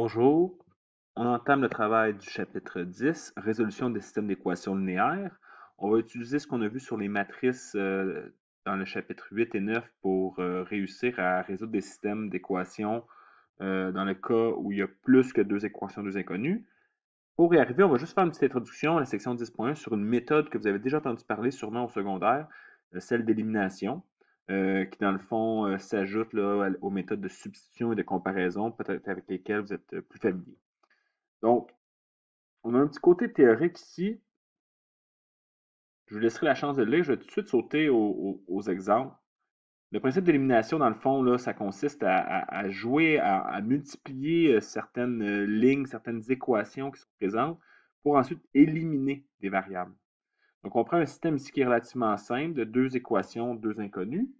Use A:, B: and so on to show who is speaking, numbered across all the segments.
A: Bonjour, on entame le travail du chapitre 10, résolution des systèmes d'équations linéaires. On va utiliser ce qu'on a vu sur les matrices dans le chapitre 8 et 9 pour réussir à résoudre des systèmes d'équations dans le cas où il y a plus que deux équations, deux inconnues. Pour y arriver, on va juste faire une petite introduction à la section 10.1 sur une méthode que vous avez déjà entendu parler sûrement au secondaire, celle d'élimination, qui dans le fond s'ajoute là, aux méthodes de substitution et de comparaison, peut-être avec lesquelles vous êtes plus familier. Donc, on a un petit côté théorique ici. Je vous laisserai la chance de le lire. Je vais tout de suite sauter aux exemples. Le principe d'élimination, dans le fond, là, ça consiste à jouer, à multiplier certaines lignes, certaines équations qui sont présentes pour ensuite éliminer des variables. Donc, on prend un système ici qui est relativement simple de deux équations, deux inconnues.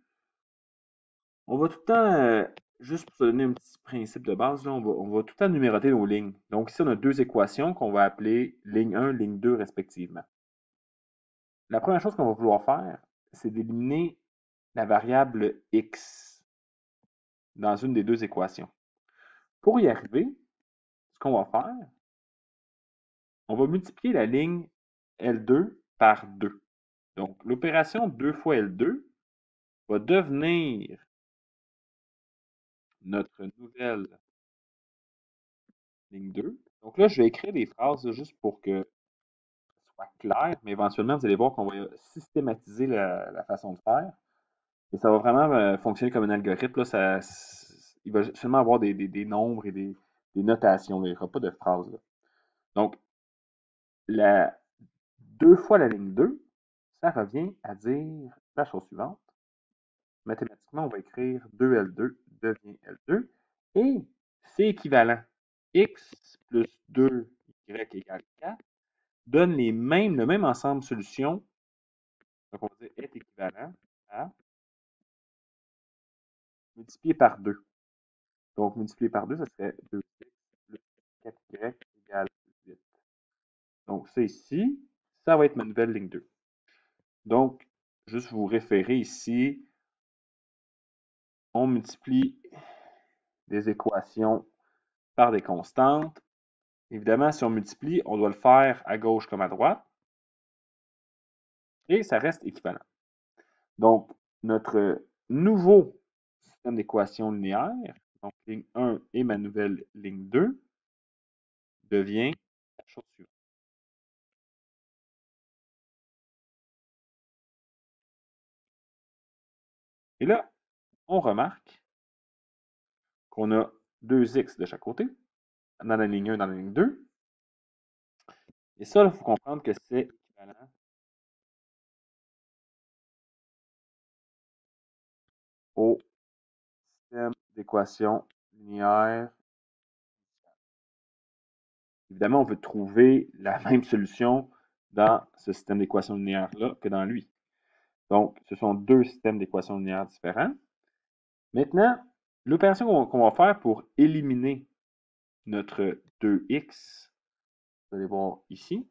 A: On va tout le temps, juste pour se donner un petit principe de base, là, on va tout le temps numéroter nos lignes. Donc, ici, on a deux équations qu'on va appeler ligne 1, ligne 2 respectivement. La première chose qu'on va vouloir faire, c'est d'éliminer la variable x dans une des deux équations. Pour y arriver, ce qu'on va faire, on va multiplier la ligne L2 par 2. Donc, l'opération 2 fois L2 va devenir notre nouvelle ligne 2. Donc là, je vais écrire des phrases là, juste pour que ce soit clair, mais éventuellement, vous allez voir qu'on va systématiser la façon de faire. Et ça va vraiment fonctionner comme un algorithme. Là, il va seulement avoir des nombres et des notations. Là. Il n'y aura pas de phrases. Là. Donc, la 2 fois la ligne 2, ça revient à dire la chose suivante. Mathématiquement, on va écrire 2L2 devient L2. Et c'est équivalent. X plus 2Y égale 4 donne le même ensemble de solutions. Donc, on va dire est équivalent à multiplié par 2. Donc, multiplié par 2, ça serait 2x plus 4y égale 8. Donc, ça ici, ça va être ma nouvelle ligne 2. Donc, juste vous référer ici, on multiplie des équations par des constantes. Évidemment, si on multiplie, on doit le faire à gauche comme à droite. Et ça reste équivalent. Donc, notre nouveau système d'équations linéaires, donc ligne 1 et ma nouvelle ligne 2, devient la chose suivante. Et là, on remarque qu'on a 2x de chaque côté, dans la ligne 1 et dans la ligne 2. Et ça, il faut comprendre que c'est équivalent au système d'équations linéaires. Évidemment, on veut trouver la même solution dans ce système d'équations linéaires-là que dans lui. Donc, ce sont deux systèmes d'équations linéaires différents. Maintenant, l'opération qu'on va faire pour éliminer notre 2x, vous allez voir ici,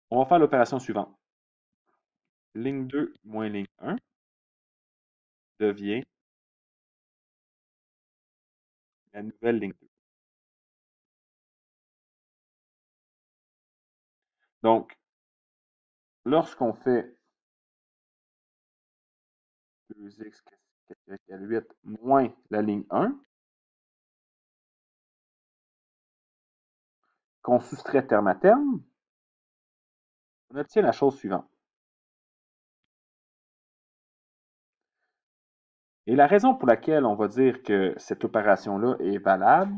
A: on va faire l'opération suivante. Ligne 2 moins ligne 1 devient la nouvelle ligne 2. Donc, lorsqu'on fait 2x égale 8 moins la ligne 1, qu'on soustrait terme à terme, on obtient la chose suivante. Et la raison pour laquelle on va dire que cette opération-là est valable,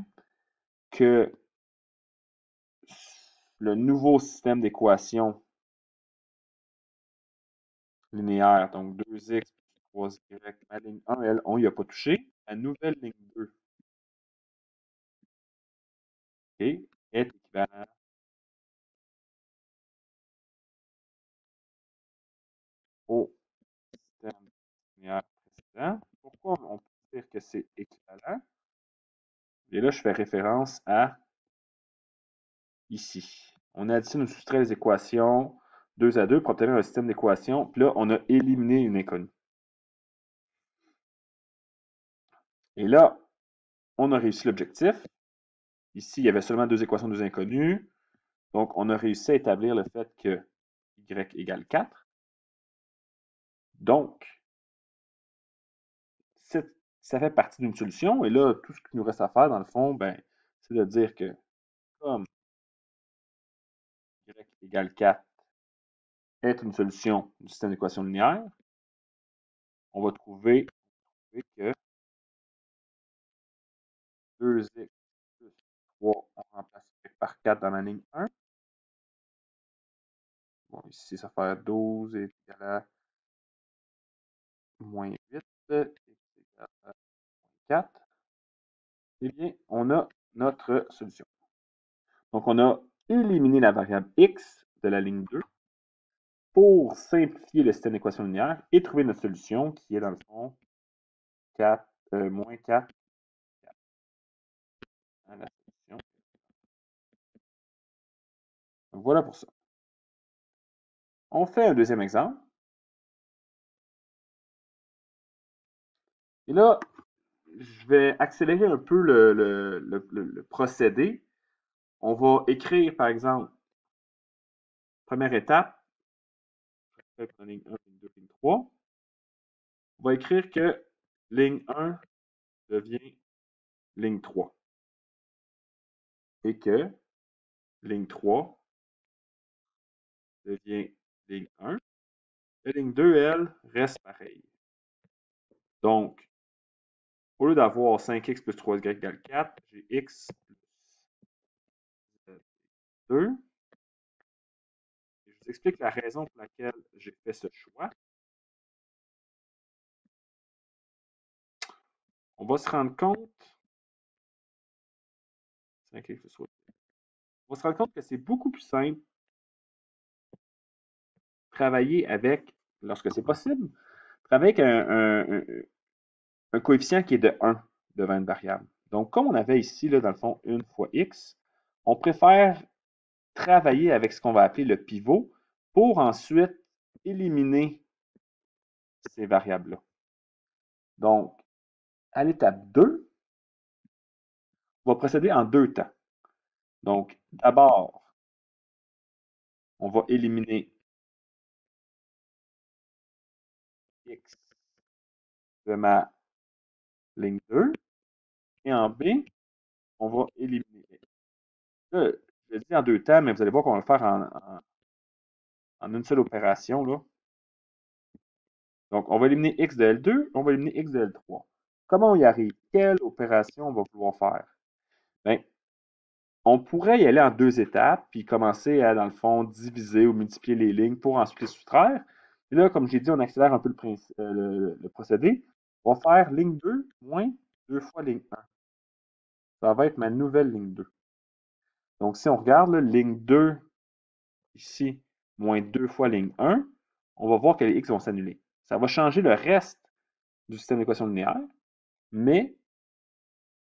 A: que le nouveau système d'équations linéaire, donc 2x plus 3y, ma ligne 1, elle, on n'y a pas touché. La nouvelle ligne 2 est équivalente au système linéaire précédent. Pourquoi on peut dire que c'est équivalent? Et là, je fais référence à ici. On additionne ou soustrait les équations 2 à 2 pour obtenir un système d'équations. Puis là, on a éliminé une inconnue. Et là, On a réussi l'objectif. Ici, il y avait seulement deux équations, deux inconnues. Donc, on a réussi à établir le fait que y égale 4. Donc, ça fait partie d'une solution. Et là, tout ce qu'il nous reste à faire, dans le fond, ben, c'est de dire que comme y égale 4 est une solution du système d'équations linéaires, on va trouver que 2x plus 3, on remplace par 4 dans la ligne 1. Bon, ici, ça va faire 12 est égal à moins 8, x égale à 4. Eh bien, on a notre solution. Donc, on a éliminé la variable x de la ligne 2 pour simplifier le système d'équations linéaires et trouver notre solution qui est dans le fond 4, moins 4 à la solution. Donc, voilà pour ça. On fait un deuxième exemple. Et là, je vais accélérer un peu le procédé. On va écrire, par exemple, première étape, ligne 1, ligne 2, ligne 3. On va écrire que ligne 1 devient ligne 3 et que ligne 3 devient ligne 1. Et ligne 2, elle, reste pareille. Donc, au lieu d'avoir 5x plus 3y égale 4, j'ai x plus 2. Et je vous explique la raison pour laquelle j'ai fait ce choix. On va se rendre compte 5x plus 3y. On va se rendre compte que c'est beaucoup plus simple de travailler avec, lorsque c'est possible, travailler avec un coefficient qui est de 1 devant une variable. Donc, comme on avait ici, là, dans le fond, 1 fois x, on préfère travailler avec ce qu'on va appeler le pivot pour ensuite éliminer ces variables-là. Donc, à l'étape 2, on va procéder en deux temps. Donc, d'abord, on va éliminer x de ma ligne 2. Et en B, on va éliminer. Là, je le dis en deux temps, mais vous allez voir qu'on va le faire en une seule opération, là. Donc, on va éliminer x de L2, on va éliminer x de L3. Comment on y arrive? Quelle opération on va pouvoir faire? Bien, on pourrait y aller en deux étapes, puis commencer à, dans le fond, diviser ou multiplier les lignes pour ensuite les soustraire. Et là, comme j'ai dit, on accélère un peu le procédé. On va faire ligne 2 moins 2 fois ligne 1. Ça va être ma nouvelle ligne 2. Donc, si on regarde, là, ligne 2, ici, moins 2 fois ligne 1, on va voir que les x vont s'annuler. Ça va changer le reste du système d'équation linéaire, mais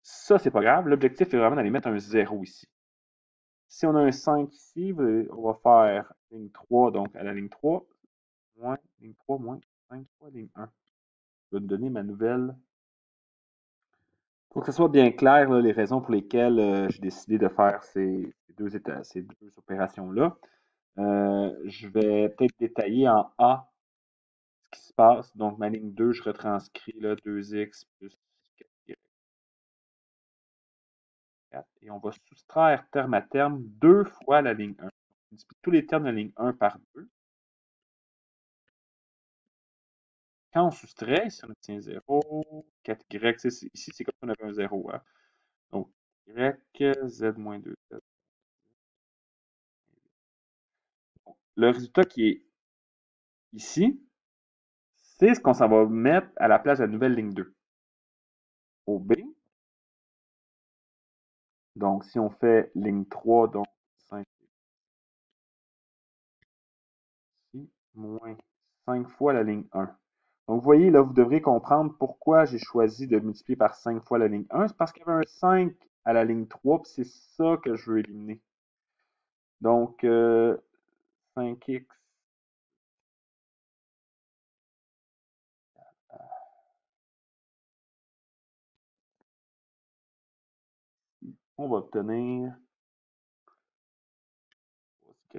A: ça, c'est pas grave. L'objectif est vraiment d'aller mettre un 0 ici. Si on a un 5 ici, on va faire ligne 3, donc à la ligne 3, moins ligne 3 moins 5 fois ligne 1. Je vais me donner ma nouvelle. Pour que ce soit bien clair, là, les raisons pour lesquelles j'ai décidé de faire ces deux opérations-là. Je vais peut-être détailler en A ce qui se passe. Donc, ma ligne 2, je retranscris là, 2x plus 4. Et on va soustraire terme à terme deux fois la ligne 1. On multiplie tous les termes de la ligne 1 par 2. Quand on soustrait, ici on obtient 0, 4y, ici c'est comme si on avait un 0. Hein. Donc, y, z moins 2, z. Le résultat qui est ici, c'est ce qu'on s'en va mettre à la place de la nouvelle ligne 2. Au B, donc si on fait ligne 3, donc 5 ici, moins 5 fois la ligne 1. Donc, vous voyez, là, vous devrez comprendre pourquoi j'ai choisi de multiplier par 5 fois la ligne 1. C'est parce qu'il y avait un 5 à la ligne 3, puis c'est ça que je veux éliminer. Donc, 5x on va obtenir y.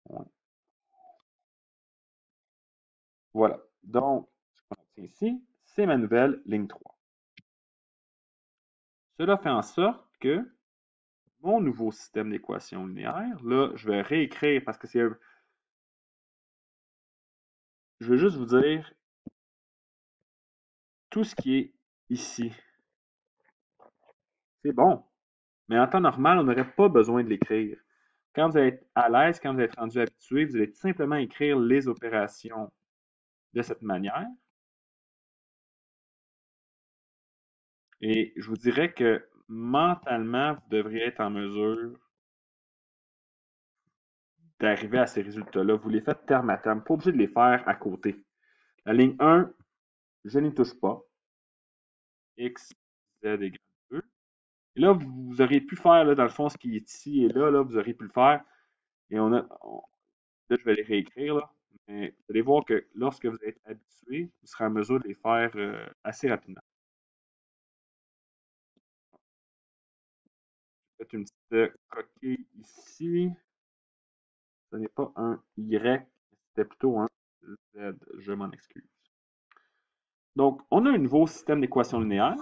A: Ouais. Voilà. Donc, ce qu'on obtient ici, c'est ma nouvelle ligne 3. Cela fait en sorte que mon nouveau système d'équations linéaires, là, je vais réécrire parce que c'est je vais juste vous dire tout ce qui est ici. C'est bon. Mais en temps normal, on n'aurait pas besoin de l'écrire. Quand vous allez être à l'aise, quand vous êtes rendu habitué, vous allez simplement écrire les opérations de cette manière. Et je vous dirais que mentalement, vous devriez être en mesure d'arriver à ces résultats-là. Vous les faites terme à terme, pas obligé de les faire à côté. La ligne 1, je n'y touche pas. X, Z égale 2. Et là, vous auriez pu faire, là, dans le fond, ce qui est ici et là, vous auriez pu le faire. Et là, je vais les réécrire, là. Mais vous allez voir que lorsque vous êtes habitué, vous serez en mesure de les faire assez rapidement. Faites une petite coquille ici. Ce n'est pas un Y, c'était plutôt un Z. Je m'en excuse. Donc, on a un nouveau système d'équations linéaires.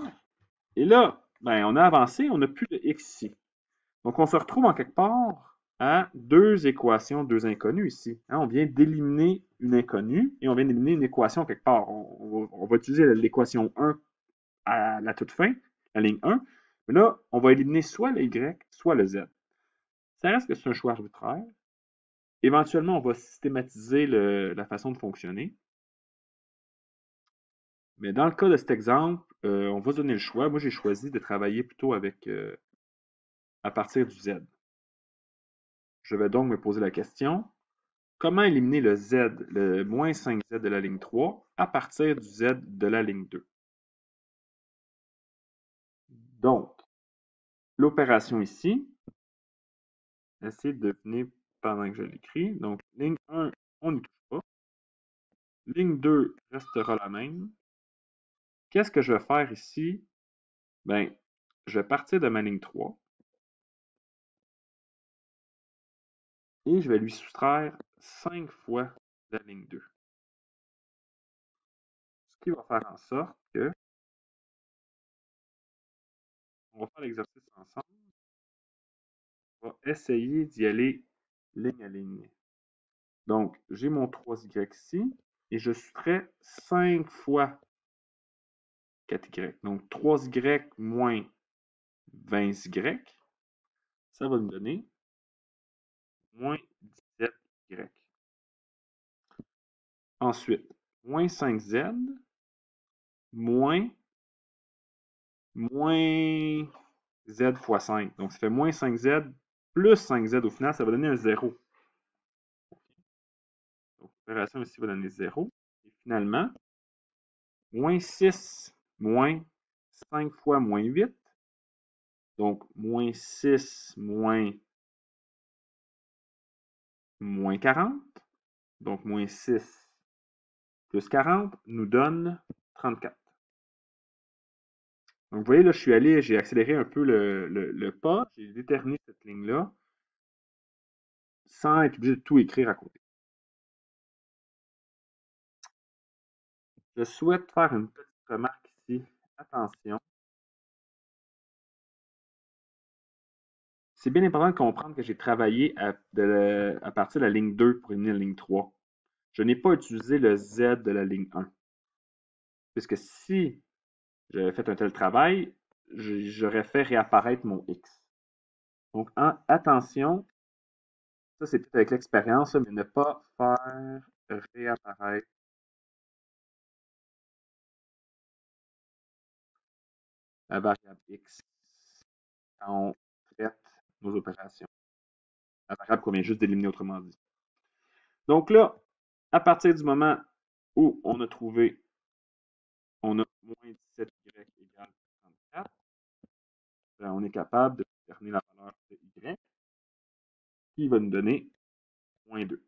A: Et là, ben, on a avancé, on n'a plus de X ici. Donc, on se retrouve en quelque part à deux équations, deux inconnues ici. Hein, on vient d'éliminer une inconnue et on vient d'éliminer une équation quelque part. On va utiliser l'équation 1 à la toute fin, la ligne 1. Mais là, on va éliminer soit le Y, soit le Z. Ça reste que c'est un choix arbitraire. Éventuellement, on va systématiser la façon de fonctionner. Mais dans le cas de cet exemple, on va se donner le choix. Moi, j'ai choisi de travailler plutôt avec à partir du Z. Je vais donc me poser la question, comment éliminer le Z, le moins 5Z de la ligne 3, à partir du Z de la ligne 2? Donc, l'opération ici, essayez de deviner pendant que je l'écris. Donc, ligne 1, on n'y touche pas. Ligne 2 restera la même. Qu'est-ce que je vais faire ici? Ben, je vais partir de ma ligne 3 et je vais lui soustraire 5 fois la ligne 2. Ce qui va faire en sorte que, on va faire l'exercice ensemble, on va essayer d'y aller ligne à ligne. Donc, j'ai mon 3y ici et je soustrais 5 fois 4y. Donc, 3y moins 20y, ça va me donner moins 17y. Ensuite, moins 5z moins z fois 5. Donc, ça fait moins 5z plus 5z au final, ça va donner un 0. Donc, l'opération ici va donner 0. Et finalement, moins 6 moins 5 fois moins 8. Donc, moins 6 moins 40. Donc, moins 6 plus 40 nous donne 34. Donc, vous voyez, là, je suis allé, j'ai accéléré un peu le pas. J'ai déterminé cette ligne-là sans être obligé de tout écrire à côté. Je souhaite faire une petite remarque ici. Attention. C'est bien important de comprendre que j'ai travaillé à partir de la ligne 2 pour éliminer la ligne 3. Je n'ai pas utilisé le Z de la ligne 1. Puisque si j'avais fait un tel travail, j'aurais fait réapparaître mon X. Donc, attention, ça c'est peut-être avec l'expérience, mais ne pas faire réapparaître la variable X quand on traite nos opérations. La variable qu'on vient juste d'éliminer autrement dit. Donc là, à partir du moment où on a trouvé, on a moins 17y égale 34, ben, on est capable de déterminer la valeur de y qui va nous donner moins 2.